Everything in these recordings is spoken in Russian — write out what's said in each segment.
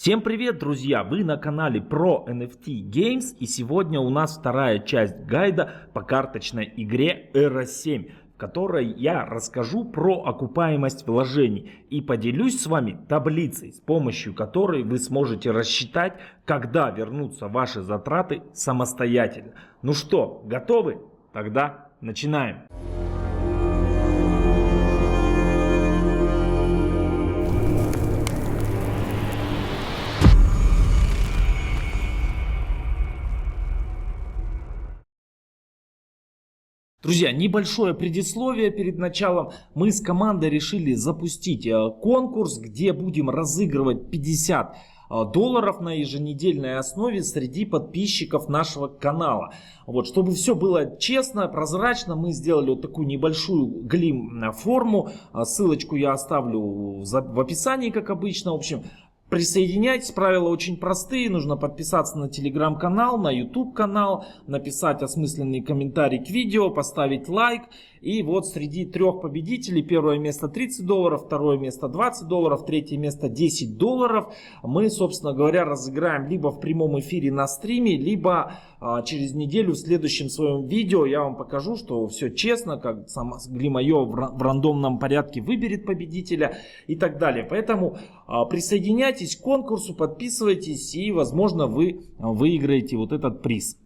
Всем привет, друзья! Вы на канале про NFT Games, и сегодня у нас вторая часть гайда по карточной игре Era 7, в которой я расскажу про окупаемость вложений и поделюсь с вами таблицей, с помощью которой вы сможете рассчитать, когда вернутся ваши затраты самостоятельно. Ну что, готовы? Тогда начинаем! Друзья, небольшое предисловие перед началом. Мы с командой решили запустить конкурс, где будем разыгрывать 50 долларов на еженедельной основе среди подписчиков нашего канала. Вот, чтобы все было честно, прозрачно, мы сделали вот такую небольшую глим-форму. Ссылочку я оставлю в описании, как обычно. В общем, присоединяйтесь, правила очень простые, нужно подписаться на телеграм-канал, на YouTube канал, написать осмысленный комментарий к видео, поставить лайк. И вот среди трех победителей, первое место 30 долларов, второе место 20 долларов, третье место 10 долларов, мы, собственно говоря, разыграем либо в прямом эфире на стриме, либо через неделю в следующем своем видео я вам покажу, что все честно, как сам Глимайо в рандомном порядке выберет победителя и так далее. Поэтому присоединяйтесь к конкурсу, подписывайтесь, и, возможно, вы выиграете вот этот приз.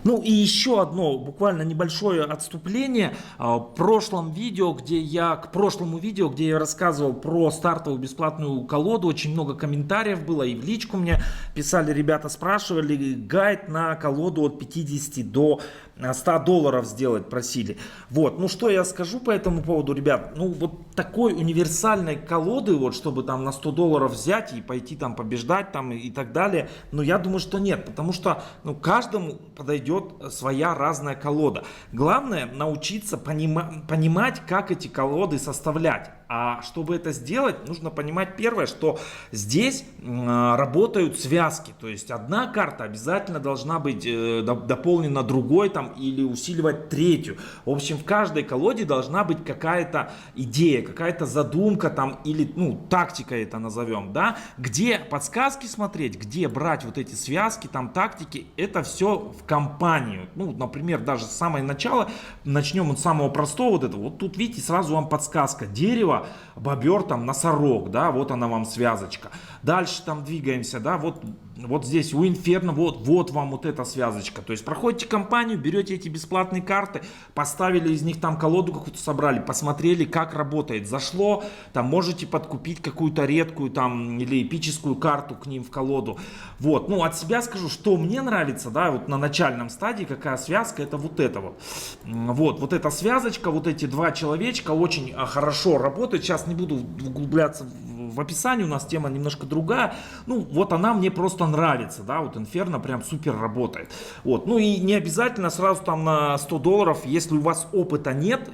Ну и еще одно буквально небольшое отступление. К прошлому видео, где я рассказывал про стартовую бесплатную колоду, очень много комментариев было, и в личку мне писали ребята, спрашивали гайд на колоду от 50 до 100 долларов сделать просили. Вот, ну что я скажу по этому поводу, ребят. Ну вот такой универсальной колоды, вот чтобы там на 100 долларов взять и пойти там побеждать там и так далее, ну я думаю, что нет, потому что каждому подойдет своя разная колода. Главное научиться понимать, как эти колоды составлять. А чтобы это сделать, нужно понимать первое, что здесь работают связки. То есть одна карта обязательно должна быть дополнена другой там, или усиливать третью. В общем, в каждой колоде должна быть какая-то идея, какая-то задумка там, или тактика это назовем, да, где подсказки смотреть, где брать вот эти связки, там тактики, это все в компанию. Ну, например, даже с самого начала, начнем от самого простого, вот тут видите, сразу вам подсказка: дерево, бобер, там носорог, да, вот она вам связочка. Дальше там двигаемся, да, вот здесь у Инферно, вот вам вот эта связочка. То есть проходите компанию, берете эти бесплатные карты, поставили из них там колоду какую-то, собрали, посмотрели, как работает, зашло, там можете подкупить какую-то редкую там или эпическую карту к ним в колоду. Вот, ну от себя скажу, что мне нравится, да, вот на начальном стадии какая связка, это вот это вот. Вот эта связочка, вот эти два человечка очень хорошо работают. Сейчас не буду углубляться в описании, у нас тема немножко другая. Ну, вот она мне просто нравится, да, вот Инферно прям супер работает. Вот, ну и не обязательно сразу там на 100 долларов, если у вас опыта нет,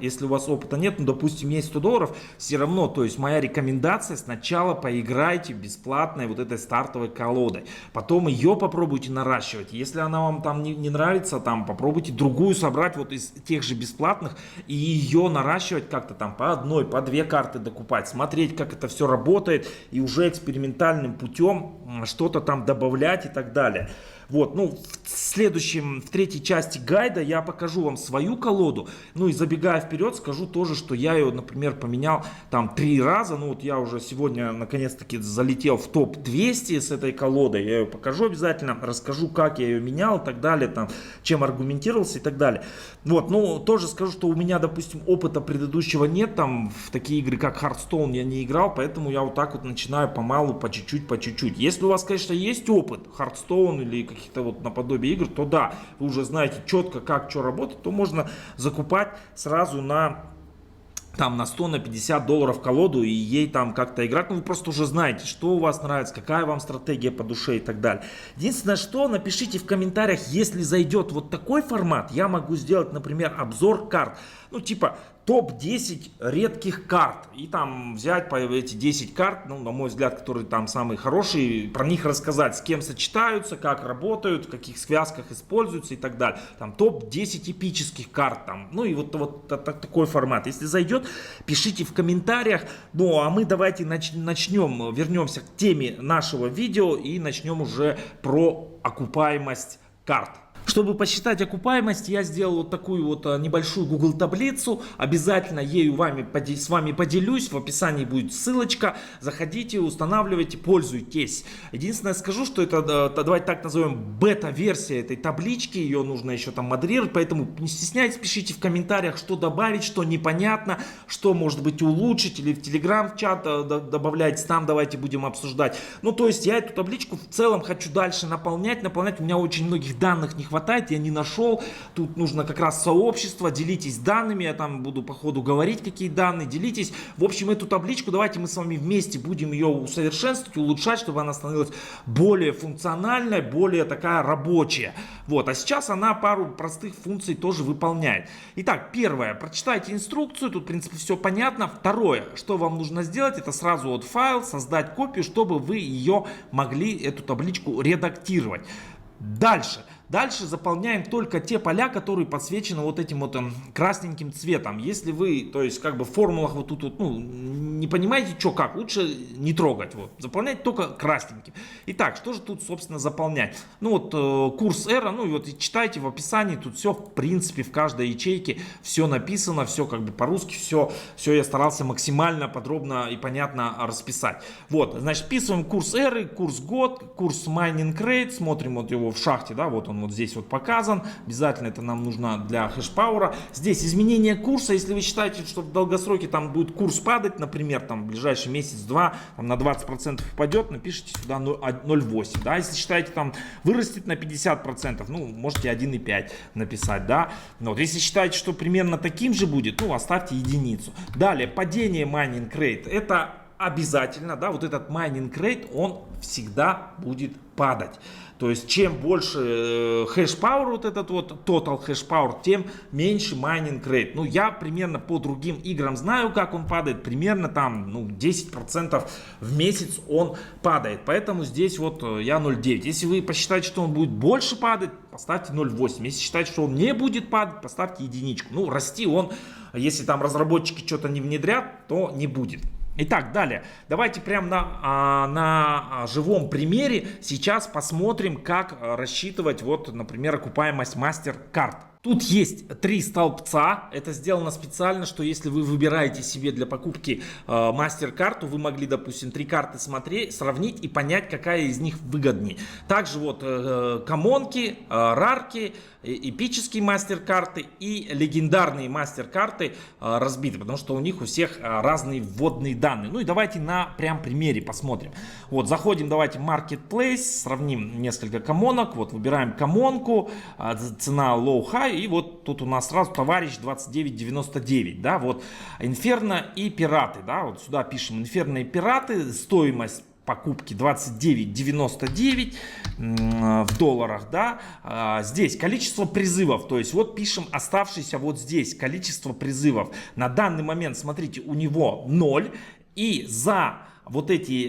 ну, допустим, есть 100 долларов, все равно, то есть моя рекомендация: сначала поиграйте бесплатной вот этой стартовой колодой, потом ее попробуйте наращивать. Если она вам там не нравится, там попробуйте другую собрать вот из тех же бесплатных и ее наращивать как-то там по одной, по две карты докупать, смотреть, как это все работает, и уже экспериментальным путем что-то там добавлять и так далее. Вот, ну, в третьей части гайда я покажу вам свою колоду. Ну и забегая вперед, скажу тоже, что я ее, например, поменял там 3 раза. Ну вот я уже сегодня наконец-таки залетел в топ-200 с этой колодой. Я ее покажу обязательно, расскажу, как я ее менял и так далее, там, чем аргументировался и так далее. Вот, ну тоже скажу, что у меня, допустим, опыта предыдущего нет, там в такие игры, как Hearthstone, я не играл, поэтому я вот так вот начинаю помалу, по чуть-чуть. Если у вас, конечно, есть опыт Hearthstone или каких-то вот наподобие игр, то да, вы уже знаете четко, как что работает, то можно закупать сразу на 100, на 50 долларов колоду и ей там как-то играть. Ну, вы просто уже знаете, что у вас нравится, какая вам стратегия по душе и так далее. Единственное, что напишите в комментариях, если зайдет вот такой формат, я могу сделать, например, обзор карт. Ну, типа топ-10 редких карт. И там взять по эти 10 карт, ну, на мой взгляд, которые там самые хорошие, про них рассказать, с кем сочетаются, как работают, в каких связках используются и так далее. Там топ-10 эпических карт. Там. Ну и вот такой формат. Если зайдет, пишите в комментариях. Ну а мы давайте начнем, вернемся к теме нашего видео и начнем уже про окупаемость карт. Чтобы посчитать окупаемость, я сделал вот такую вот небольшую Google таблицу. Обязательно ею с вами поделюсь. В описании будет ссылочка. Заходите, устанавливайте, пользуйтесь. Единственное скажу, что это, давайте так назовем, бета-версия этой таблички. Ее нужно еще там модерировать. Поэтому не стесняйтесь, пишите в комментариях, что добавить, что непонятно, что может быть улучшить. Или в Telegram-чат добавляйте, там давайте будем обсуждать. Ну то есть я эту табличку в целом хочу дальше наполнять. У меня очень многих данных не хватает. Я не нашел, тут нужно как раз сообщество, делитесь данными, я там буду по ходу говорить, какие данные, делитесь. В общем, эту табличку давайте мы с вами вместе будем ее усовершенствовать, улучшать, чтобы она становилась более функциональной, более такая рабочая. Вот, а сейчас она пару простых функций тоже выполняет. Итак, первое, прочитайте инструкцию, тут в принципе все понятно. Второе, что вам нужно сделать, это сразу вот файл, создать копию, чтобы вы ее могли, эту табличку, редактировать. Дальше заполняем только те поля, которые подсвечены вот этим вот красненьким цветом. Если вы, то есть как бы в формулах вот тут вот, ну, не понимаете, что как, лучше не трогать. Вот. Заполнять только красненьким. Итак, что же тут, собственно, заполнять? Ну вот курс эра, ну и вот читайте в описании, тут все в принципе в каждой ячейке все написано, все как бы по-русски, все я старался максимально подробно и понятно расписать. Вот, значит, вписываем курс эры, курс год, курс майнинг рейт, смотрим вот его в шахте, да, вот он вот здесь вот показан. Обязательно это нам нужно для хэшпауэра. Здесь изменение курса. Если вы считаете, что в долгосроке там будет курс падать, например, там в ближайший месяц-два на 20% упадет, напишите сюда 0,8. Да? Если считаете, там вырастет на 50%, ну, можете 1,5 написать. Да? Вот. Если считаете, что примерно таким же будет, ну, оставьте единицу. Далее, падение майнинг рейт. Это обязательно, да, вот этот майнинг рейт, он всегда будет падать. То есть, чем больше хэш-пауэр, вот этот вот total хэш-пауэр, тем меньше майнинг рейт. Ну, я примерно по другим играм знаю, как он падает. Примерно там, ну, 10% в месяц он падает. Поэтому здесь вот я 0,9. Если вы посчитаете, что он будет больше падать, поставьте 0,8. Если считаете, что он не будет падать, поставьте единичку. Ну, расти он, если там разработчики что-то не внедрят, то не будет. Итак, далее, давайте прямо на живом примере сейчас посмотрим, как рассчитывать, вот, например, окупаемость мастер-карт. Тут есть 3 столбца, это сделано специально, что если вы выбираете себе для покупки мастер-карту, вы могли, допустим, 3 карты сравнить и понять, какая из них выгоднее. Также вот коммонки, рарки, эпические мастер-карты и легендарные мастер-карты разбиты, потому что у них у всех разные вводные данные. Ну и давайте на прям примере посмотрим. Вот, заходим, давайте в Marketplace, сравним несколько коммонок, вот, выбираем коммонку, цена low-high, и вот тут у нас сразу товарищ 29.99, да, вот, Инферно и Пираты, да, вот сюда пишем Инферно и Пираты, стоимость покупки 29.99 в долларах, да, здесь количество призывов, то есть вот пишем оставшееся вот здесь количество призывов, на данный момент, смотрите, у него 0, и за вот эти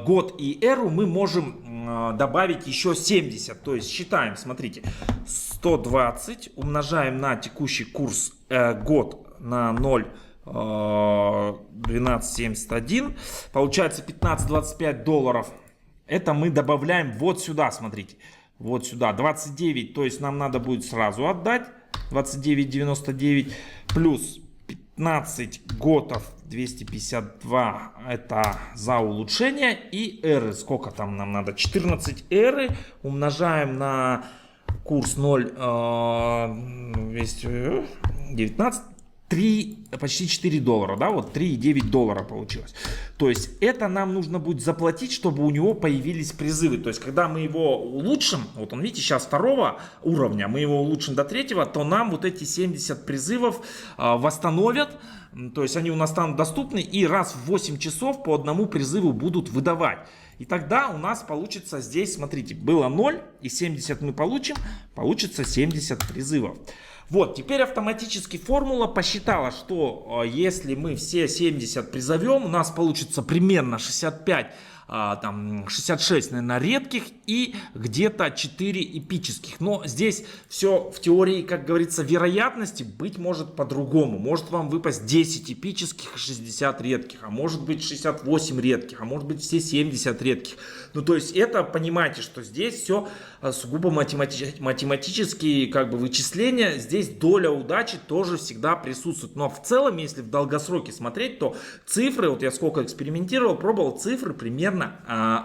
год и эру мы можем добавить еще 70, то есть считаем, смотрите, 120 умножаем на текущий курс год на 0,1271, получается 15-25 долларов. Это мы добавляем вот сюда, смотрите, вот сюда, 29, то есть нам надо будет сразу отдать, 29,99 плюс 15 готов 252, это за улучшение, и эры, сколько там нам надо, 14 эры умножаем на курс 0,219, почти 4 доллара, да, вот 3,9 доллара получилось. То есть это нам нужно будет заплатить, чтобы у него появились призывы. То есть когда мы его улучшим, вот он, видите, сейчас 2 уровня, мы его улучшим до 3, то нам вот эти 70 призывов восстановят. То есть они у нас станут доступны, и раз в 8 часов по одному призыву будут выдавать. И тогда у нас получится здесь, смотрите, было 0 и 70 мы получим, получится 70 призывов. Вот, теперь автоматически формула посчитала, что если мы все 70 призовем, у нас получится примерно 65, там 66, наверное, редких и где-то 4 эпических. Но здесь все в теории, как говорится, вероятности быть может по-другому. Может вам выпасть 10 эпических и 60 редких, а может быть 68 редких, а может быть все 70 редких. Ну, то есть это, понимаете, что здесь все сугубо математические как бы вычисления. Здесь доля удачи тоже всегда присутствует. Но в целом, если в долгосроке смотреть, то цифры, вот я сколько экспериментировал, пробовал, цифры примерно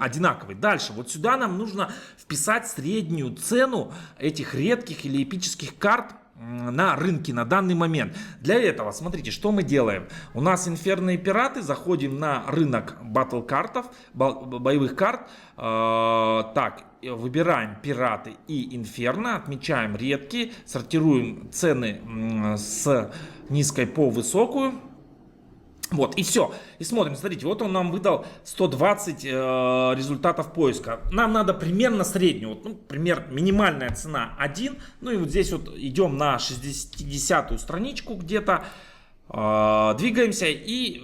одинаковые. Дальше, вот сюда нам нужно вписать среднюю цену этих редких или эпических карт на рынке на данный момент. Для этого, смотрите, что мы делаем. У нас инферные пираты, заходим на рынок батл картов, боевых карт. Так, выбираем пираты и инферно, отмечаем редкие, сортируем цены с низкой по высокую. Вот, и все. И смотрим, смотрите, вот он нам выдал 120 результатов поиска. Нам надо примерно среднюю, вот, ну, пример, минимальная цена 1. Ну и вот здесь вот идем на 60-ю страничку где-то, двигаемся, и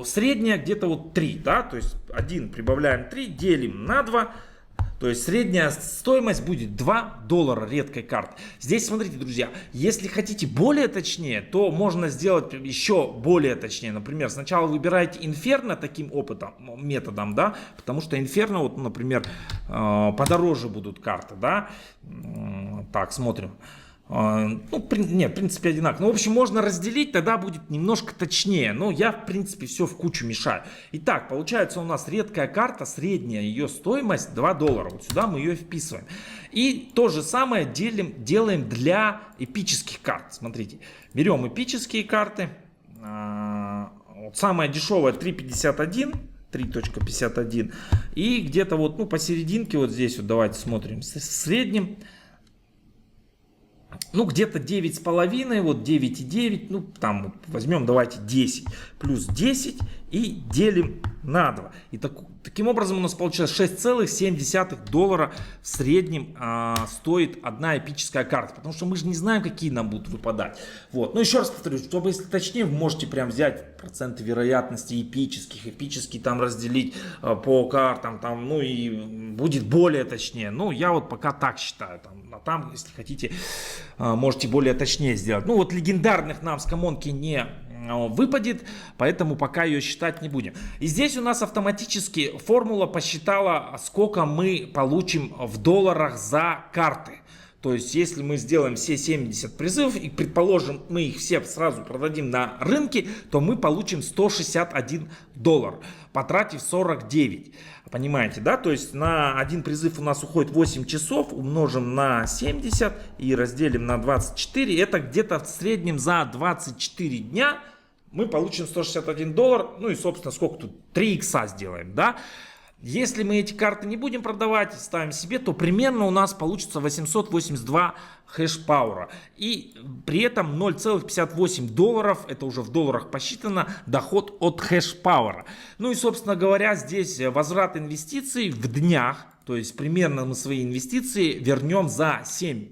средняя где-то вот 3, да, то есть 1 прибавляем 3, делим на 2. То есть средняя стоимость будет $2 редкой карты. Здесь смотрите, друзья, если хотите более точнее, то можно сделать еще более точнее. Например, сначала выбираете инферно таким методом, да, потому что инферно, вот, например, подороже будут карты, да. Так, смотрим. Ну, нет, в принципе, одинаково. Ну, в общем, можно разделить, тогда будет немножко точнее. Но я, в принципе, все в кучу мешаю. Итак, получается у нас редкая карта, средняя ее стоимость $2. Вот сюда мы ее вписываем. И то же самое делаем для эпических карт. Смотрите, берем эпические карты. Вот самая дешевая 3.51. 3.51. И где-то вот, ну, посерединке, вот здесь вот давайте смотрим в среднем. Ну, где-то 9,5, вот 9,9, ну, там вот возьмем, давайте 10, плюс 10 и делим на 2. И таким образом у нас получилось $6,7 в среднем стоит одна эпическая карта. Потому что мы же не знаем, какие нам будут выпадать. Вот. Ну, еще раз повторюсь, чтобы если точнее, вы можете прям взять проценты вероятности эпические там разделить по картам, там, ну, и будет более точнее. Ну, я вот пока так считаю. А там, если хотите, можете более точнее сделать. Ну, вот легендарных нам с коммонки не выпадет, поэтому пока ее считать не будем. И здесь у нас автоматически формула посчитала, сколько мы получим в долларах за карты. То есть, если мы сделаем все 70 призывов и, предположим, мы их все сразу продадим на рынке, то мы получим $161, потратив 49. Понимаете, да? То есть, на один призыв у нас уходит 8 часов, умножим на 70 и разделим на 24. Это где-то в среднем за 24 дня мы получим $161. Ну и, собственно, сколько тут? 3 икса сделаем, да? Если мы эти карты не будем продавать, ставим себе, то примерно у нас получится 882 хэш-пауэра. И при этом $0,58, это уже в долларах посчитано, доход от хэш-пауэра. Ну и, собственно говоря, здесь возврат инвестиций в днях. То есть примерно мы свои инвестиции вернем за 7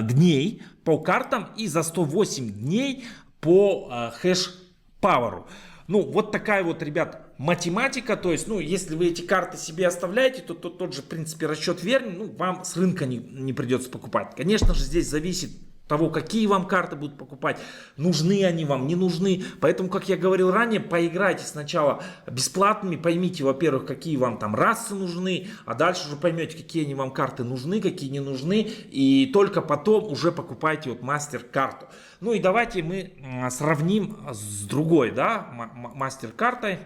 дней по картам и за 108 дней по хэш-пауэру. Ну, вот такая вот, ребят, математика. То есть, ну, если вы эти карты себе оставляете, то тот же, в принципе, расчет верный. Ну, вам с рынка не придется покупать. Конечно же, здесь зависит от того, какие вам карты будут покупать. Нужны они вам, не нужны. Поэтому, как я говорил ранее, поиграйте сначала бесплатными. Поймите, во-первых, какие вам там расы нужны. А дальше уже поймете, какие они вам карты нужны, какие не нужны. И только потом уже покупайте вот мастер-карту. Ну и давайте мы сравним с другой, да, мастер-картой.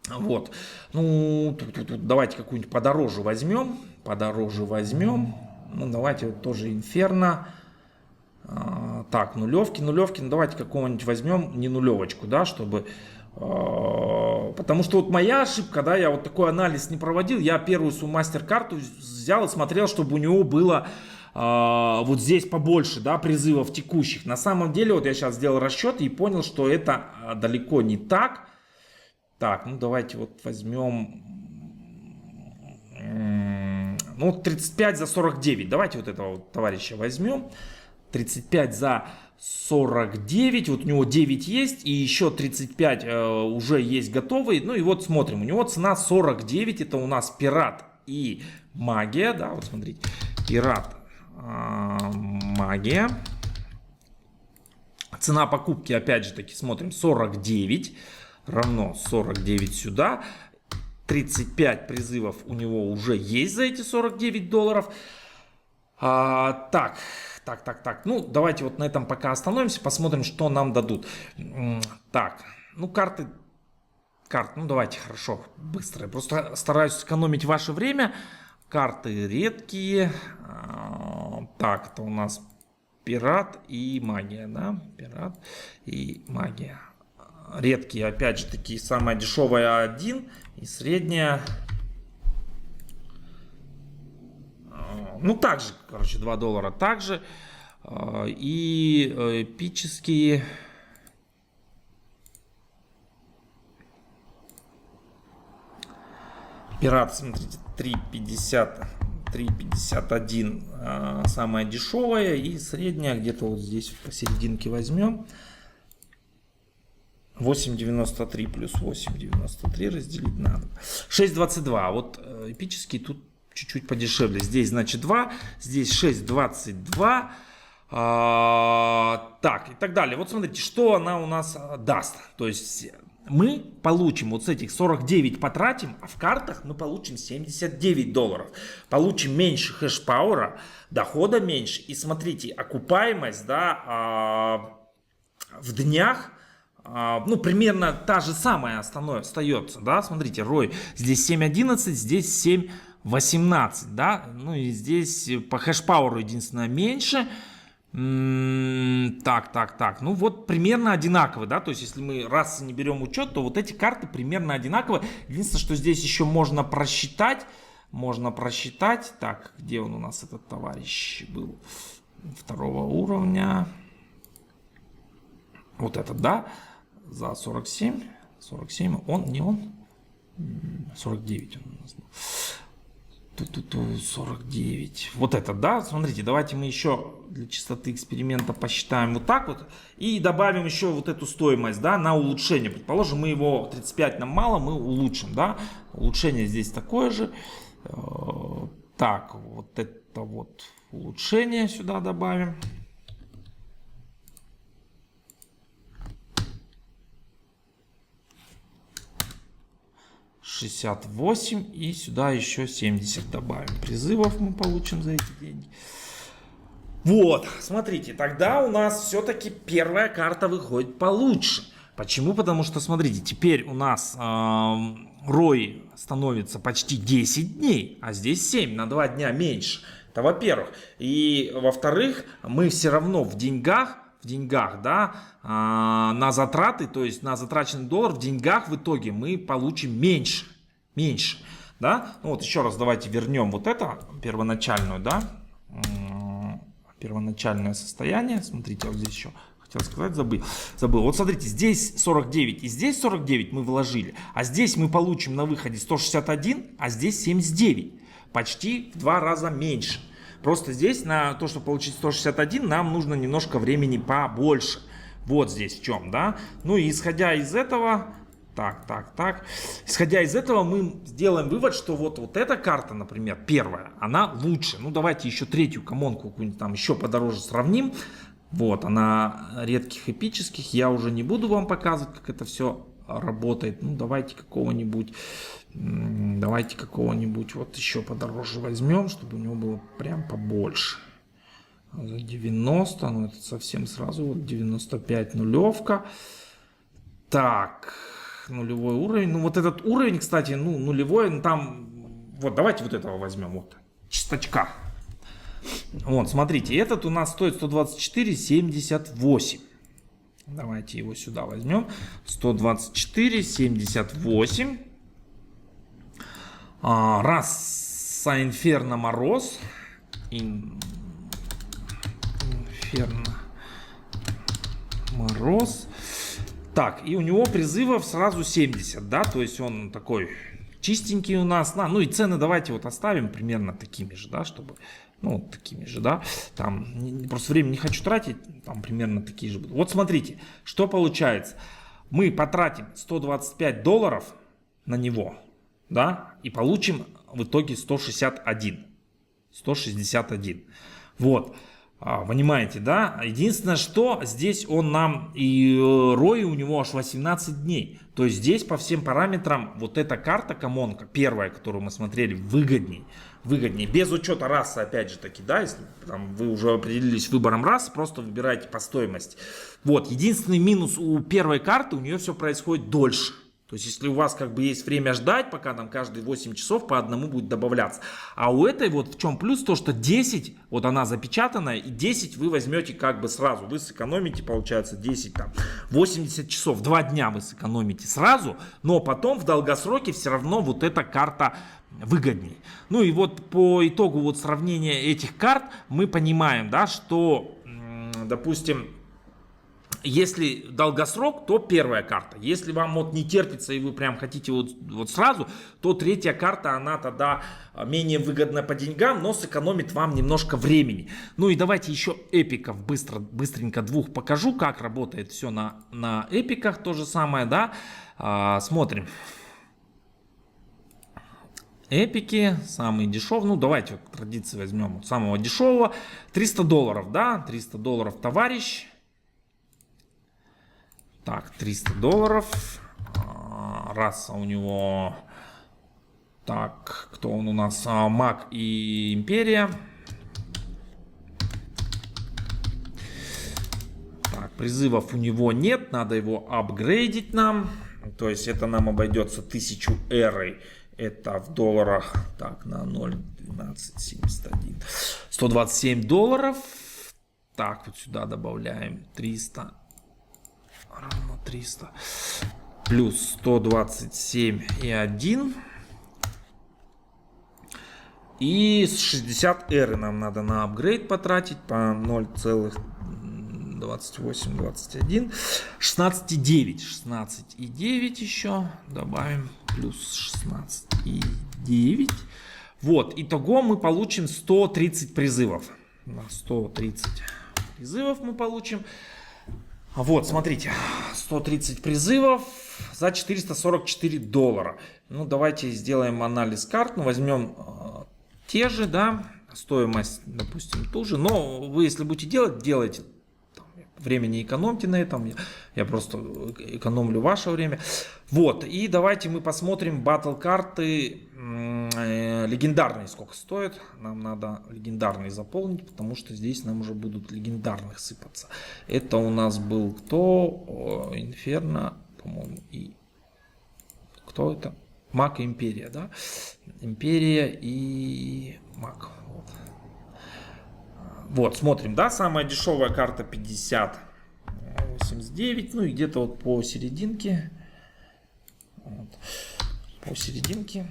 Вот. Ну, тут давайте какую-нибудь подороже возьмем. Ну, давайте вот тоже инферно. Так, нулевки. Ну, давайте какого-нибудь возьмем, не нулевочку, да, чтобы... Потому что вот моя ошибка, да, я вот такой анализ не проводил. Я первую свою мастер-карту взял и смотрел, чтобы у него было... вот здесь побольше, да, призывов текущих. На самом деле, вот я сейчас сделал расчет и понял, что это далеко не так. Так, ну давайте вот возьмем Ну, 35 за 49. Давайте вот этого вот товарища возьмем. 35 за 49. Вот у него 9 есть. И еще 35 уже есть готовый. Ну и вот смотрим. У него цена 49. Это у нас пират и магия. Да, вот смотрите. Пират, магия. Цена покупки, опять же таки, смотрим. 49. Равно 49 сюда. 35 призывов у него уже есть за эти 49 долларов. Так. Ну, давайте вот на этом пока остановимся. Посмотрим, что нам дадут. Так, ну, карты, ну, давайте, хорошо, быстро. Просто стараюсь сэкономить ваше время. Карты редкие. Так, это у нас пират и магия, да? Пират и магия. Редкие, опять же таки, самая дешевая 1 и средняя. Ну, также, короче, 2 доллара также. И эпические. Пират, смотрите, 3,50. 3,51 самая дешевая. И средняя где-то вот здесь посерединке возьмем. 8,93 плюс 8,93 разделить на 6,22. Вот эпический тут чуть-чуть подешевле. Здесь, значит, 2. Здесь 6,22. Так, и так далее. Вот смотрите, что она у нас даст. То есть мы получим вот с этих 49 потратим, а в картах мы получим 79 долларов. Получим меньше хэш-пауэра, дохода меньше. И смотрите, окупаемость, да, в днях, ну, примерно та же самая остается, да, смотрите, ROI здесь 7.11, здесь 7.18, да, ну, и здесь по хэш-пауэру единственное меньше. Так, ну, вот примерно одинаково, да, то есть, если мы раз не берем учет, то вот эти карты примерно одинаково. Единственное, что здесь еще можно просчитать, так, где он у нас, этот товарищ был, 2-го уровня, вот этот, да, за 47, он, не он, 49 он у нас был. 49. Вот это, да, смотрите, давайте мы еще для чистоты эксперимента посчитаем вот так вот. И добавим еще вот эту стоимость, да, на улучшение. Предположим, мы его 35 нам мало, мы улучшим, да. Улучшение здесь такое же. Так, вот это вот улучшение сюда добавим. 68 и сюда еще 70 добавим. Призывов мы получим за эти деньги. Вот, смотрите, тогда у нас все-таки первая карта выходит получше. Почему? Потому что, смотрите, теперь у нас ROI становится почти 10 дней, а здесь 7, на 2 дня меньше. Это во-первых. И во-вторых, мы все равно в деньгах, да, на затраты, то есть на затраченный доллар в деньгах в итоге мы получим меньше, да. Ну вот еще раз давайте вернем вот это первоначальную, да, первоначальное состояние. Смотрите, вот здесь еще хотел сказать, забыл. Вот смотрите, здесь 49 и здесь 49 мы вложили, а здесь мы получим на выходе 161, а здесь 79, почти в 2 раза меньше. Просто здесь на то, чтобы получить 161, нам нужно немножко времени побольше. Вот здесь в чем, да. Ну и исходя из этого, исходя из этого мы сделаем вывод, что вот эта карта, например, первая, она лучше. Ну давайте еще третью коммонку какую-нибудь там еще подороже сравним. Вот она редких эпических. Я уже не буду вам показывать, как это все работает. Ну давайте какого-нибудь вот еще подороже возьмем, чтобы у него было прям побольше. За 90, ну это совсем сразу, вот 95 нулевка. Так, нулевой уровень. Ну вот этот уровень, кстати, ну нулевой, ну, там, вот давайте вот этого возьмем, вот, чисточка. Вот, смотрите, этот у нас стоит 124,78. Давайте его сюда возьмем. 124,78. Раса Инферно Мороз. Инферно Мороз. Так, и у него призывов сразу 70, да, то есть он такой чистенький у нас. Ну и цены давайте вот оставим примерно такими же, да, чтобы... Ну, вот такими же, да. Там просто время не хочу тратить. Там примерно такие же будут. Вот смотрите, что получается. Мы потратим $125 на него, да, и получим в итоге 161. 161. Вот. Понимаете, да? Единственное, что здесь он нам и ROI у него аж 18 дней. То есть здесь по всем параметрам вот эта карта Комонка, первая, которую мы смотрели, выгодней. Без учета расы, опять же таки, да, если там, вы уже определились выбором расы, просто выбирайте по стоимости. Вот, единственный минус у первой карты, у нее все происходит дольше. То есть, если у вас как бы есть время ждать, пока там каждые 8 часов по одному будет добавляться. А у этой вот в чем плюс, то что 10, вот она запечатанная, и 10 вы возьмете как бы сразу. Вы сэкономите, получается, 10, там, 80 часов, 2 дня вы сэкономите сразу, но потом в долгосроке все равно вот эта карта выгодней. Ну и вот по итогу вот сравнения этих карт мы понимаем, да, что, допустим, если долгосрок, то первая карта. Если вам вот не терпится и вы прям хотите вот сразу, то третья карта, она тогда менее выгодна по деньгам, но сэкономит вам немножко времени. Ну и давайте еще эпиков быстренько двух покажу, как работает все на эпиках, то же самое, да. Смотрим. Эпики, самый дешевый, ну давайте вот традиции возьмем вот самого дешевого, $300, да, $300 товарищ. Так, $300. Раса у него... Так, кто он у нас? Маг и Империя. Так, призывов у него нет. Надо его апгрейдить нам. То есть это нам обойдется 1000 эрой. Это в долларах. Так, на 0,1271. $127. Так, вот сюда добавляем 300. Равно 300 плюс 127,1 и 60 эры нам надо на апгрейд потратить по 0,2821 16,9 еще добавим плюс 16,9. Вот, итого мы получим 130 призывов. 130 призывов мы получим. Вот, смотрите, 130 призывов за $444. Ну, давайте сделаем анализ карт. Ну, возьмем те же, да, стоимость, допустим, ту же. Но вы, если будете делать, делайте. Время не экономьте на этом. Я просто экономлю ваше время. Вот, и давайте мы посмотрим батл карты легендарные сколько стоят. Нам надо легендарные заполнить, потому что здесь нам уже будут легендарных сыпаться. Это у нас был кто? Инферно, по-моему, и кто это? Маг и Империя, да? Империя и Маг. Вот, смотрим, да, самая дешевая карта 50,89, ну и где-то вот по серединке. Вот, по серединке.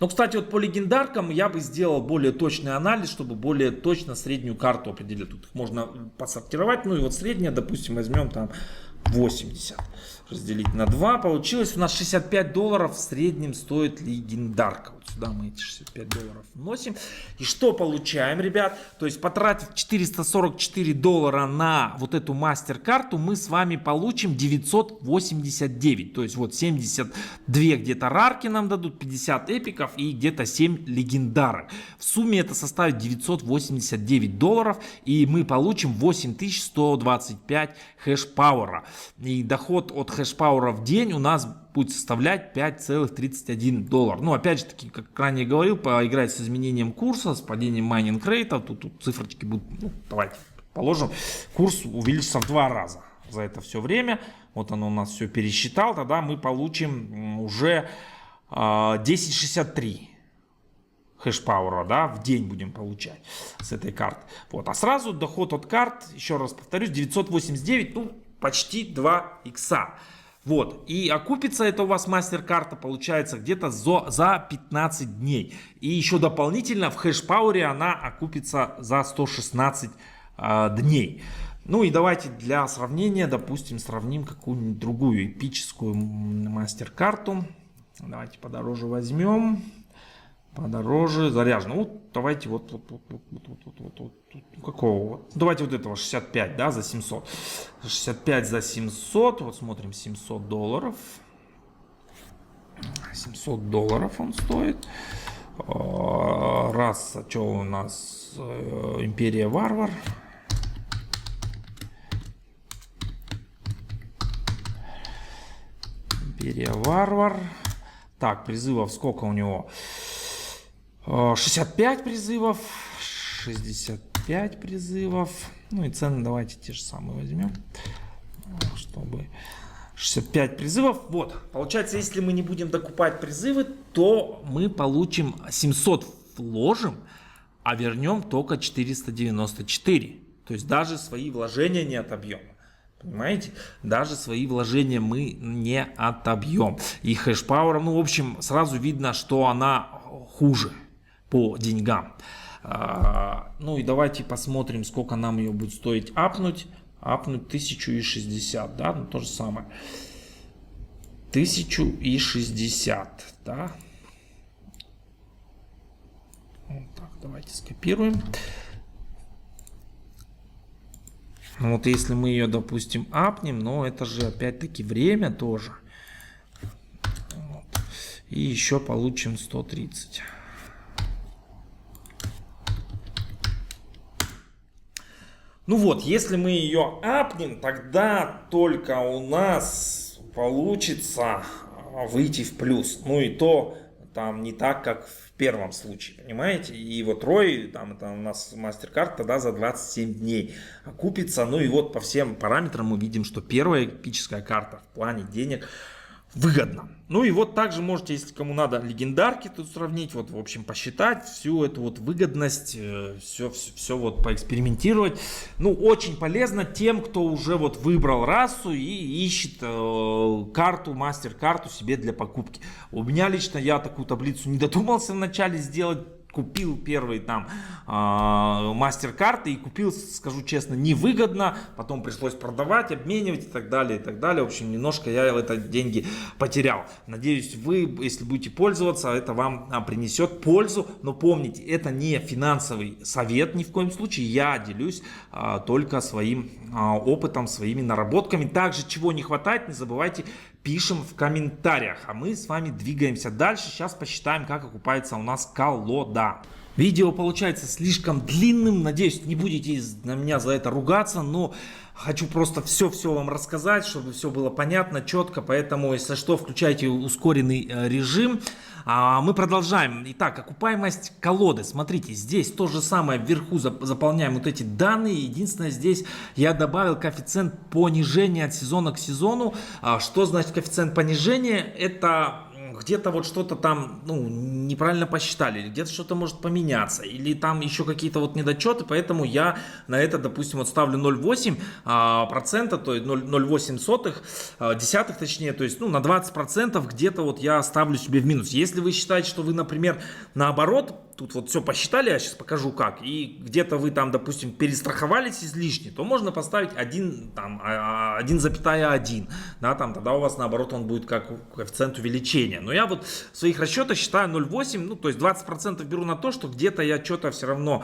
Но, кстати, вот по легендаркам я бы сделал более точный анализ, чтобы более точно среднюю карту определить. Тут их можно посортировать. Ну и вот средняя, допустим, возьмем там 80. Разделить на 2. Получилось у нас $65 в среднем стоит легендарка. Вот сюда мы эти $65 вносим. И что получаем, ребят? То есть, потратив $444 на вот эту мастер-карту, мы с вами получим 989. То есть, вот 72 где-то рарки нам дадут, 50 эпиков и где-то 7 легендарок. В сумме это составит $989. И мы получим 8125 хэш-пауэра. И доход от хэш-пауэра в день у нас будет составлять $5,31. Ну, опять же таки, как ранее говорил, поиграть с изменением курса, с падением майнинг рейтов. Тут цифрочки будут, ну, давайте положим, курс увеличится в 2 раза за это все время. Вот оно у нас все пересчитал. Тогда мы получим уже 1063 хэш-пауэра, да, в день будем получать с этой карты. Вот, а сразу доход от карт, еще раз повторюсь, 989, ну, почти 2 икса. Вот, и окупится это у вас мастер-карта, получается, где-то за 15 дней. И еще дополнительно в хэш-пауэре она окупится за 116 дней. Ну и давайте для сравнения, допустим, сравним какую-нибудь другую эпическую мастер-карту. Давайте подороже возьмем. Подороже, заряжено. Вот давайте вот какого вот. Давайте вот этого 65, да, за 700. 65 за 700. Вот смотрим, $700. $700 он стоит. Раса, что у нас? Империя Варвар. Империя Варвар. Так, призывов сколько у него? 65 призывов. 65 призывов. Ну и цены давайте те же самые возьмем. Чтобы 65 призывов. Вот. Получается, если мы не будем докупать призывы, то мы получим 700 вложим, а вернем только 494. То есть даже свои вложения не отобьем. Понимаете? Даже свои вложения мы не отобьем. И хэшпауэром, ну, в общем, сразу видно, что она хуже по деньгам. Ну и давайте посмотрим, сколько нам ее будет стоить апнуть. Апнуть 1060, да, ну то же самое. 1060, да. Вот так, давайте скопируем. Ну вот если мы ее, допустим, апнем, но это же опять-таки время тоже. Вот. И еще получим 130. Ну вот, если мы ее апнем, тогда только у нас получится выйти в плюс. Ну и то там не так, как в первом случае, понимаете? И вот Рой, там это у нас мастер-карт тогда за 27 дней купится. Ну и вот по всем параметрам мы видим, что первая эпическая карта в плане денег выгодно. Ну и вот также можете, если кому надо, легендарки тут сравнить, вот в общем посчитать всю эту вот выгодность, все вот поэкспериментировать. Ну очень полезно тем, кто уже вот выбрал расу и ищет карту, мастер-карту себе для покупки. У меня лично, я такую таблицу не додумался вначале сделать. Купил первый там мастер-карты и купил, скажу честно, невыгодно. Потом пришлось продавать, обменивать и так далее, и так далее. В общем, немножко я это деньги потерял. Надеюсь, вы, если будете пользоваться, это вам принесет пользу. Но помните, это не финансовый совет ни в коем случае. Я делюсь только своим опытом, своими наработками. Также, чего не хватает, не забывайте, пишем в комментариях. А мы с вами двигаемся дальше. Сейчас посчитаем, как окупается у нас колода. Видео получается слишком длинным. Надеюсь, не будете на меня за это ругаться. Но хочу просто все вам рассказать, чтобы все было понятно, четко. Поэтому, если что, включайте ускоренный режим. Мы продолжаем. Итак, окупаемость колоды. Смотрите, здесь то же самое. Вверху заполняем вот эти данные. Единственное, здесь я добавил коэффициент понижения от сезона к сезону. Что значит коэффициент понижения? Это где-то вот что-то там, ну, неправильно посчитали, или где-то что-то может поменяться, или там еще какие-то вот недочеты, поэтому я на это, допустим, вот ставлю 0,8%, то есть 0,08 десятых, точнее, то есть, ну, на 20% где-то вот я ставлю себе в минус. Если вы считаете, что вы, например, наоборот, тут вот все посчитали, я сейчас покажу как, и где-то вы там, допустим, перестраховались излишне, то можно поставить 1,1, да, там тогда у вас наоборот он будет как коэффициент увеличения. Но я вот в своих расчетах считаю 0,8, ну то есть 20% беру на то, что где-то я что-то все равно,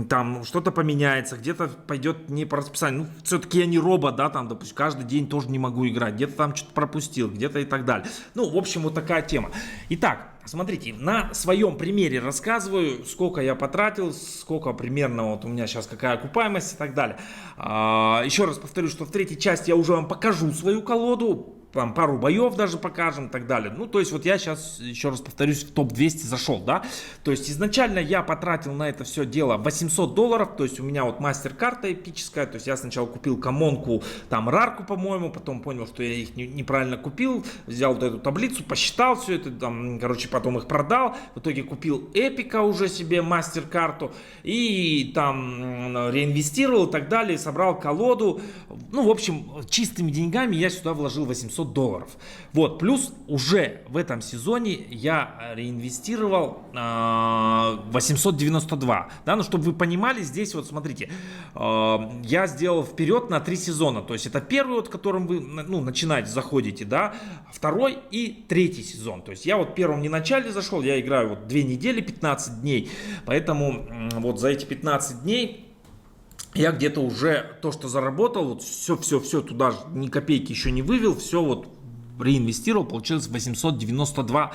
там что-то поменяется, где-то пойдет не по расписанию, ну все-таки я не робот, да, там, допустим, каждый день тоже не могу играть, где-то там что-то пропустил, где-то и так далее. Ну, в общем, вот такая тема. Итак, смотрите, на своем примере рассказываю, сколько я потратил, сколько примерно вот у меня сейчас какая окупаемость и так далее. Еще раз повторю, что в третьей части я уже вам покажу свою колоду, там пару боев даже покажем и так далее. Ну, то есть вот я сейчас, еще раз повторюсь, в топ-200 зашел, да. То есть изначально я потратил на это все дело $800, то есть у меня вот мастер-карта эпическая, то есть я сначала купил коммонку, там рарку, по-моему, потом понял, что я их неправильно купил, взял вот эту таблицу, посчитал все это, там, короче, потом их продал, в итоге купил эпика уже себе мастер-карту и там реинвестировал и так далее, собрал колоду. Ну, в общем, чистыми деньгами я сюда вложил $800. $900. Вот, плюс уже в этом сезоне я реинвестировал 892. Да, ну, чтобы вы понимали, здесь вот смотрите, я сделал вперед на 3 сезона. То есть это первый, вот, которым вы начинаете, заходите, да, второй и третий сезон. То есть я вот первым не в начале зашел, я играю вот 2 недели, 15 дней. Поэтому вот за эти 15 дней я где-то уже то, что заработал, вот все туда ни копейки еще не вывел, все вот реинвестировал, получилось $892.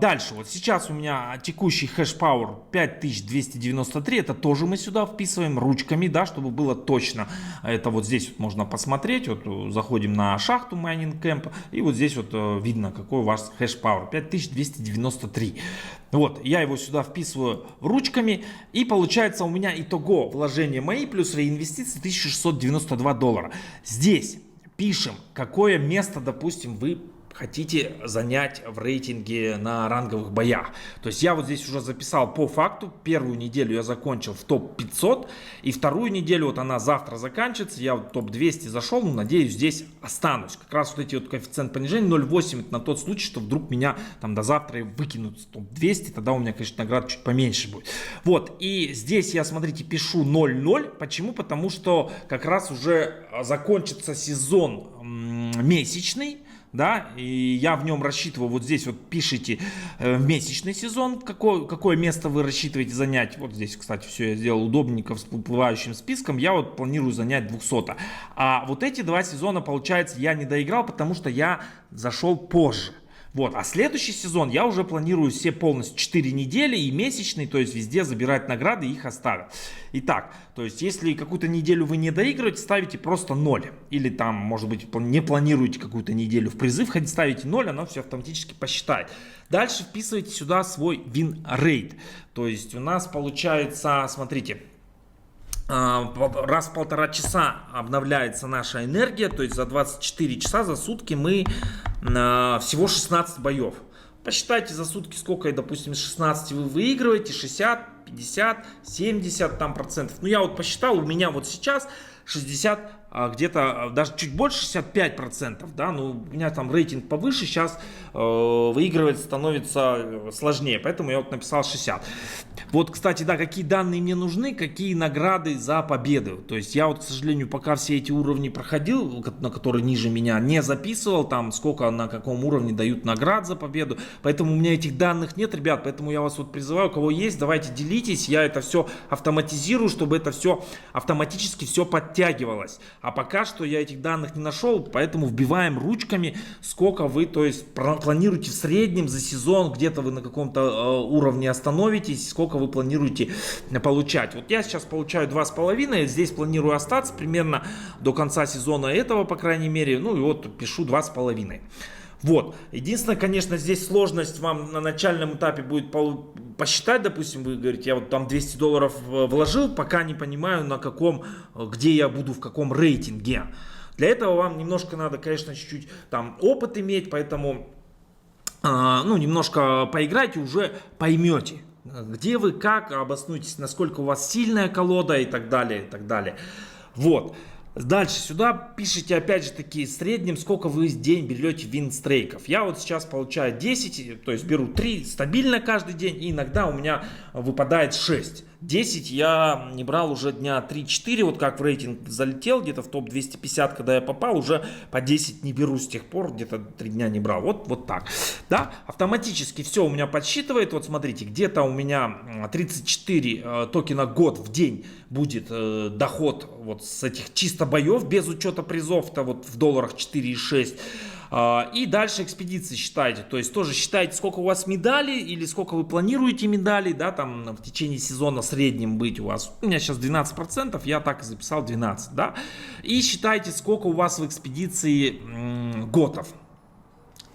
Дальше, вот сейчас у меня текущий хэш-пауэр 5293, это тоже мы сюда вписываем ручками, да, чтобы было точно. Это вот здесь вот можно посмотреть, вот заходим на шахту Mining Camp, и вот здесь вот видно, какой у вас хэш-пауэр, 5293. Вот, я его сюда вписываю ручками, и получается у меня итого вложения мои плюс реинвестиции $1692. Здесь пишем, какое место, допустим, вы хотите занять в рейтинге на ранговых боях. То есть я вот здесь уже записал по факту. Первую неделю я закончил в топ-500. И вторую неделю, вот она завтра заканчивается. Я в топ-200 зашел. Ну, надеюсь, здесь останусь. Как раз вот эти вот коэффициент понижения 0,8. Это на тот случай, что вдруг меня там до завтра выкинут в топ-200. Тогда у меня, конечно, награда чуть поменьше будет. Вот. И здесь я, смотрите, пишу 0,0. Почему? Потому что как раз уже закончится сезон месячный. Да, и я в нем рассчитываю, вот здесь вот пишите месячный сезон, какое место вы рассчитываете занять. Вот здесь, кстати, все я сделал удобненько с всплывающим списком. Я вот планирую занять 200. А вот эти 2 сезона, получается, я не доиграл, потому что я зашел позже. Вот, а следующий сезон я уже планирую все полностью 4 недели и месячный, то есть везде забирать награды и их оставил. Итак, то есть если какую-то неделю вы не доигрываете, ставите просто 0. Или там, может быть, не планируете какую-то неделю в призыв, хотите ставите 0, оно все автоматически посчитает. Дальше вписываете сюда свой win rate. То есть у нас получается, смотрите, раз в 1,5 часа обновляется наша энергия, то есть за 24 часа, за сутки мы всего 16 боев. Посчитайте за сутки, сколько, допустим, из 16 вы выигрываете, 60, 50, 70 там процентов. Ну, я вот посчитал, у меня вот сейчас 60, где-то даже чуть больше 65%, да, ну, у меня там рейтинг повыше, сейчас выигрывать становится сложнее, поэтому я вот написал 60. Вот, кстати, да, какие данные мне нужны, какие награды за победы. То есть я вот, к сожалению, пока все эти уровни проходил, на которые ниже меня, не записывал там, сколько на каком уровне дают наград за победу. Поэтому у меня этих данных нет, ребят, поэтому я вас вот призываю, у кого есть, давайте делитесь, я это все автоматизирую, чтобы это все автоматически все подтягивалось. А пока что я этих данных не нашел, поэтому вбиваем ручками, сколько вы, то есть, планируете в среднем за сезон, где-то вы на каком-то уровне остановитесь, сколько вы планируете получать. Вот я сейчас получаю 2,5, здесь планирую остаться примерно до конца сезона этого, по крайней мере, ну и вот пишу 2,5. Вот. Единственное, конечно, здесь сложность вам на начальном этапе будет посчитать, допустим, вы говорите, я вот там $200 вложил, пока не понимаю, на каком, где я буду, в каком рейтинге. Для этого вам немножко надо, конечно, чуть-чуть там опыт иметь, поэтому, ну, немножко поиграйте, уже поймете, где вы, как, обоснуйтесь, насколько у вас сильная колода и так далее, и так далее. Вот. Дальше сюда пишите, опять же таки, в среднем, сколько вы в день берете вин-стрейков. Я вот сейчас получаю 10, то есть беру 3 стабильно каждый день, и иногда у меня выпадает 6. 10 я не брал уже дня 3-4, вот как в рейтинг залетел, где-то в топ-250, когда я попал, уже по 10 не беру с тех пор, где-то 3 дня не брал. Вот так. Да, автоматически все у меня подсчитывает. Вот смотрите, где-то у меня 34 токена год в день будет доход вот с этих чисто боев, без учета призов-то вот в долларах 4,6. И дальше экспедиции считайте, то есть тоже считайте, сколько у вас медалей или сколько вы планируете медалей, да, там в течение сезона в среднем быть у вас. У меня сейчас 12%, я так и записал 12, да. И считайте, сколько у вас в экспедиции готов.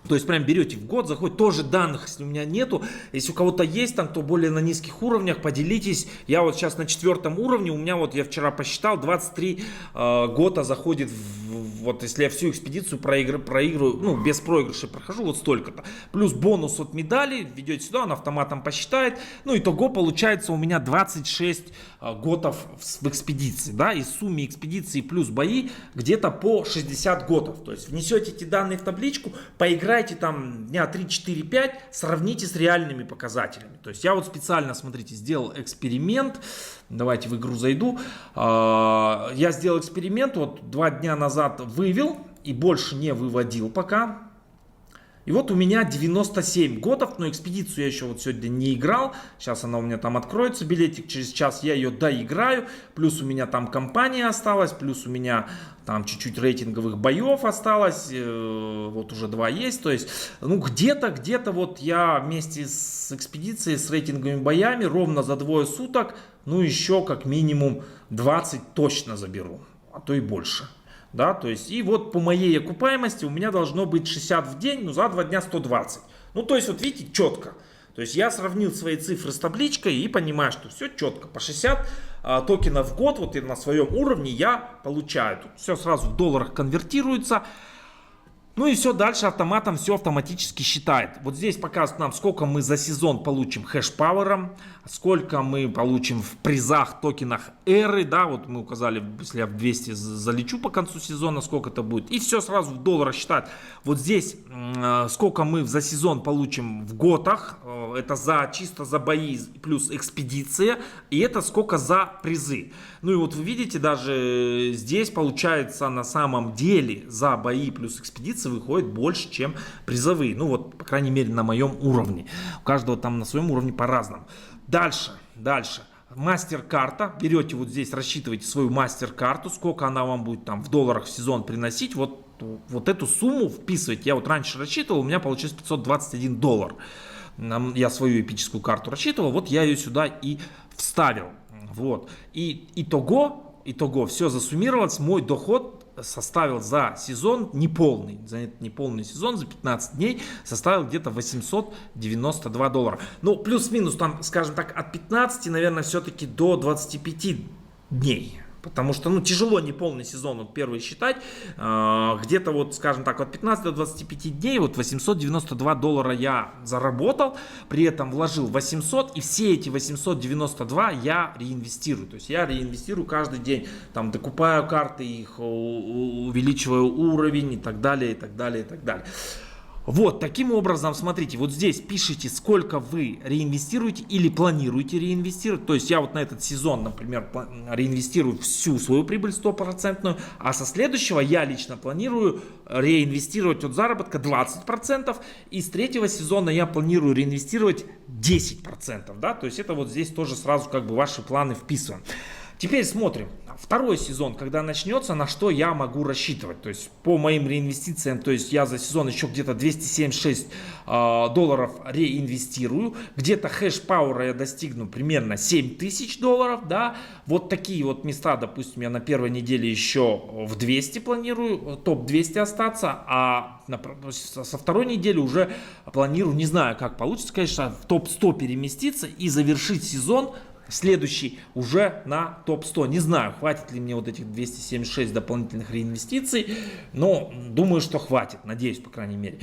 То есть прям берете в год, заходит, тоже данных, если у меня нету, если у кого-то есть там, кто более на низких уровнях, поделитесь. Я вот сейчас на 4 уровне, у меня вот, я вчера посчитал, 23 года заходит в вот если я всю экспедицию проигрываю, ну, без проигрыша прохожу, вот столько-то. Плюс бонус от медали, введете сюда, он автоматом посчитает. Ну, итого получается у меня 26 готов в экспедиции, да, и в сумме экспедиции плюс бои где-то по 60 готов. То есть внесете эти данные в табличку, поиграйте там дня 3, 4, 5, сравните с реальными показателями. То есть я вот специально, смотрите, сделал эксперимент. Давайте в игру зайду. Я сделал эксперимент, вот 2 дня назад вывел и больше не выводил пока. И вот у меня 97 готов, но экспедицию я еще вот сегодня не играл. Сейчас она у меня там откроется, билетик, через час я ее доиграю. Плюс у меня там компания осталась, плюс у меня там чуть-чуть рейтинговых боев осталось. Вот уже 2 есть. То есть, ну где-то вот я вместе с экспедицией, с рейтинговыми боями ровно за 2 суток, ну еще как минимум 20 точно заберу, а то и больше. Да, то есть, и вот по моей окупаемости у меня должно быть 60 в день, но за 2 дня 120. Ну, то есть, вот видите, четко. То есть, я сравнил свои цифры с табличкой и понимаю, что все четко. По 60 токенов в год, вот и на своем уровне я получаю. Тут все сразу в долларах конвертируется. Ну и все, дальше автоматом все автоматически считает. Вот здесь показывает нам, сколько мы за сезон получим хэш-пауэром, сколько мы получим в призах, токенах эры, да, вот мы указали, если я в 200 залечу по концу сезона, сколько это будет. И все сразу в долларах считает. Вот здесь сколько мы за сезон получим в готах, это чисто за бои плюс экспедиция, и это сколько за призы. Ну и вот вы видите, даже здесь получается на самом деле за бои плюс экспедиция выходит больше, чем призовые. Ну вот, по крайней мере, на моем уровне. У каждого там на своем уровне по-разному. Дальше. Мастер-карта. Берете вот здесь, рассчитываете свою мастер-карту, сколько она вам будет там в долларах в сезон приносить. Вот эту сумму вписываете. Я вот раньше рассчитывал, у меня получилось 521 доллар. Я свою эпическую карту рассчитывал, вот я ее сюда и вставил. Вот. И итого все засуммировалось, мой доход составил за сезон неполный, сезон, за 15 дней составил где-то 892 доллара. Ну, плюс-минус, там, скажем так, от 15, наверное, все-таки до 25 дней. Потому что, ну, тяжело неполный сезон, вот первый считать. Где-то вот, скажем так, от 15 до 25 дней, вот 892 доллара я заработал, при этом вложил 800, и все эти 892 я реинвестирую. То есть я реинвестирую каждый день, там, докупаю карты, их увеличиваю уровень и так далее, и так далее, и так далее. Вот, таким образом, смотрите, вот здесь пишите, сколько вы реинвестируете или планируете реинвестировать. То есть я вот на этот сезон, например, реинвестирую всю свою прибыль 100%, а со следующего я лично планирую реинвестировать от заработка 20%, и с третьего сезона я планирую реинвестировать 10%, да, то есть это вот здесь тоже сразу как бы ваши планы вписываем. Теперь смотрим. Второй сезон, когда начнется, на что я могу рассчитывать. То есть по моим реинвестициям, то есть я за сезон еще где-то 276 долларов реинвестирую. Где-то хэш-пауэра я достигну примерно 7000 долларов. Да? Вот такие вот места, допустим, я на первой неделе еще в 200 планирую, топ-200 остаться. А со второй недели уже планирую, не знаю, как получится, конечно, в топ-100 переместиться и завершить сезон следующий уже на топ-100. Не знаю, хватит ли мне вот этих 276 дополнительных реинвестиций, но думаю, что хватит. Надеюсь, по крайней мере.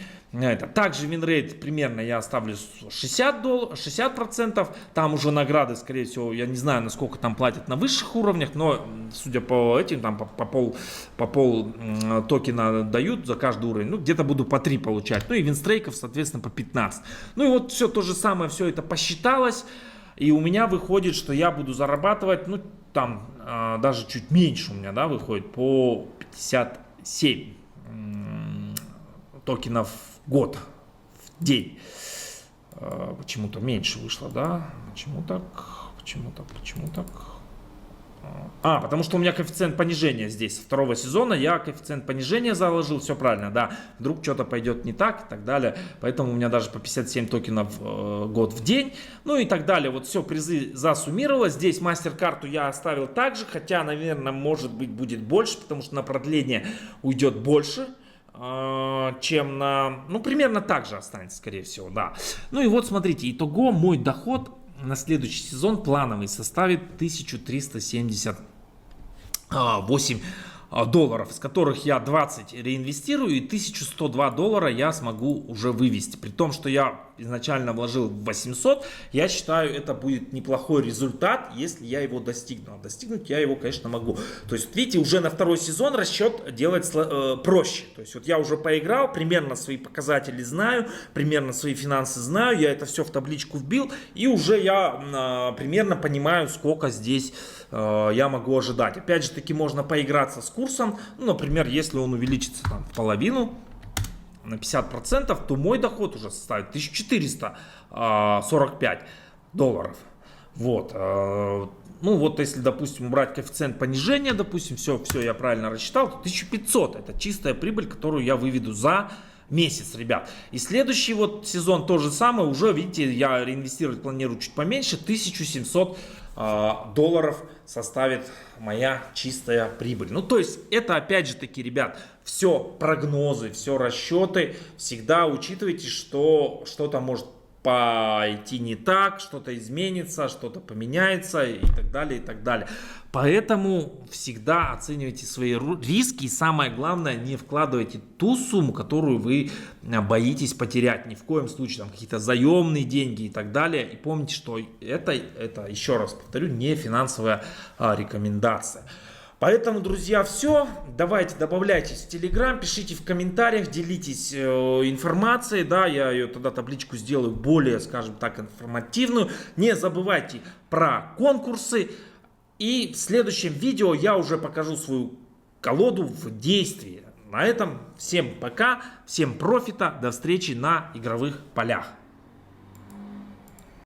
Также винрейт примерно я оставлю 60%. Там уже награды, скорее всего, я не знаю, насколько там платят на высших уровнях, но судя по этим, там по пол токена дают за каждый уровень. Ну, где-то буду по 3 получать. Ну и винстрейков, соответственно, по 15. Ну и вот все то же самое, все это посчиталось. И у меня выходит, что я буду зарабатывать, ну, там, даже чуть меньше у меня, да, выходит, по 57 токенов в год, в день. Почему-то меньше вышло, да? Почему так? Потому что у меня коэффициент понижения здесь. Со второго сезона я коэффициент понижения заложил, все правильно, да. Вдруг что-то пойдет не так и так далее. Поэтому у меня даже по 57 токенов год в день. Ну и так далее. Вот все, призы засуммировалось. Здесь мастер-карту я оставил также. Хотя, наверное, может быть будет больше, потому что на продление уйдет больше, чем на... Ну, примерно так же останется, скорее всего, да. Ну и вот, смотрите, итого мой доход на следующий сезон плановый составит 1378 долларов, из которых я 20 реинвестирую, и 1102 доллара я смогу уже вывести. При том, что я изначально вложил 800, я считаю, это будет неплохой результат, если я его достигну. А достигнуть я его, конечно, могу. То есть, видите, уже на второй сезон расчет делать проще. То есть, вот я уже поиграл, примерно свои показатели знаю, примерно свои финансы знаю, я это все в табличку вбил, и уже я примерно понимаю, сколько здесь я могу ожидать. Опять же таки, можно поиграться с курсом. Ну, например, если он увеличится там в половину, на 50%, то мой доход уже составит 1445 долларов. Вот. Ну, вот если, допустим, убрать коэффициент понижения, допустим, все я правильно рассчитал, то 1500. Это чистая прибыль, которую я выведу за месяц, ребят. И следующий вот сезон то же самое. Уже, видите, я реинвестировать планирую чуть поменьше. 1700 долларов составит моя чистая прибыль. Ну, то есть, это опять же таки, ребят, все прогнозы, все расчеты. Всегда учитывайте, что что-то может пойти не так, что-то изменится, что-то поменяется и так далее, и так далее. Поэтому всегда оценивайте свои риски и самое главное, не вкладывайте ту сумму, которую вы боитесь потерять. Ни в коем случае там какие-то заемные деньги и так далее. И помните, что это еще раз повторю, не финансовая рекомендация. Поэтому, друзья, все. Давайте добавляйтесь в Telegram, пишите в комментариях, делитесь информацией. Да, я ее тогда табличку сделаю более, скажем так, информативную. Не забывайте про конкурсы. И в следующем видео я уже покажу свою колоду в действии. На этом всем пока, всем профита, до встречи на игровых полях.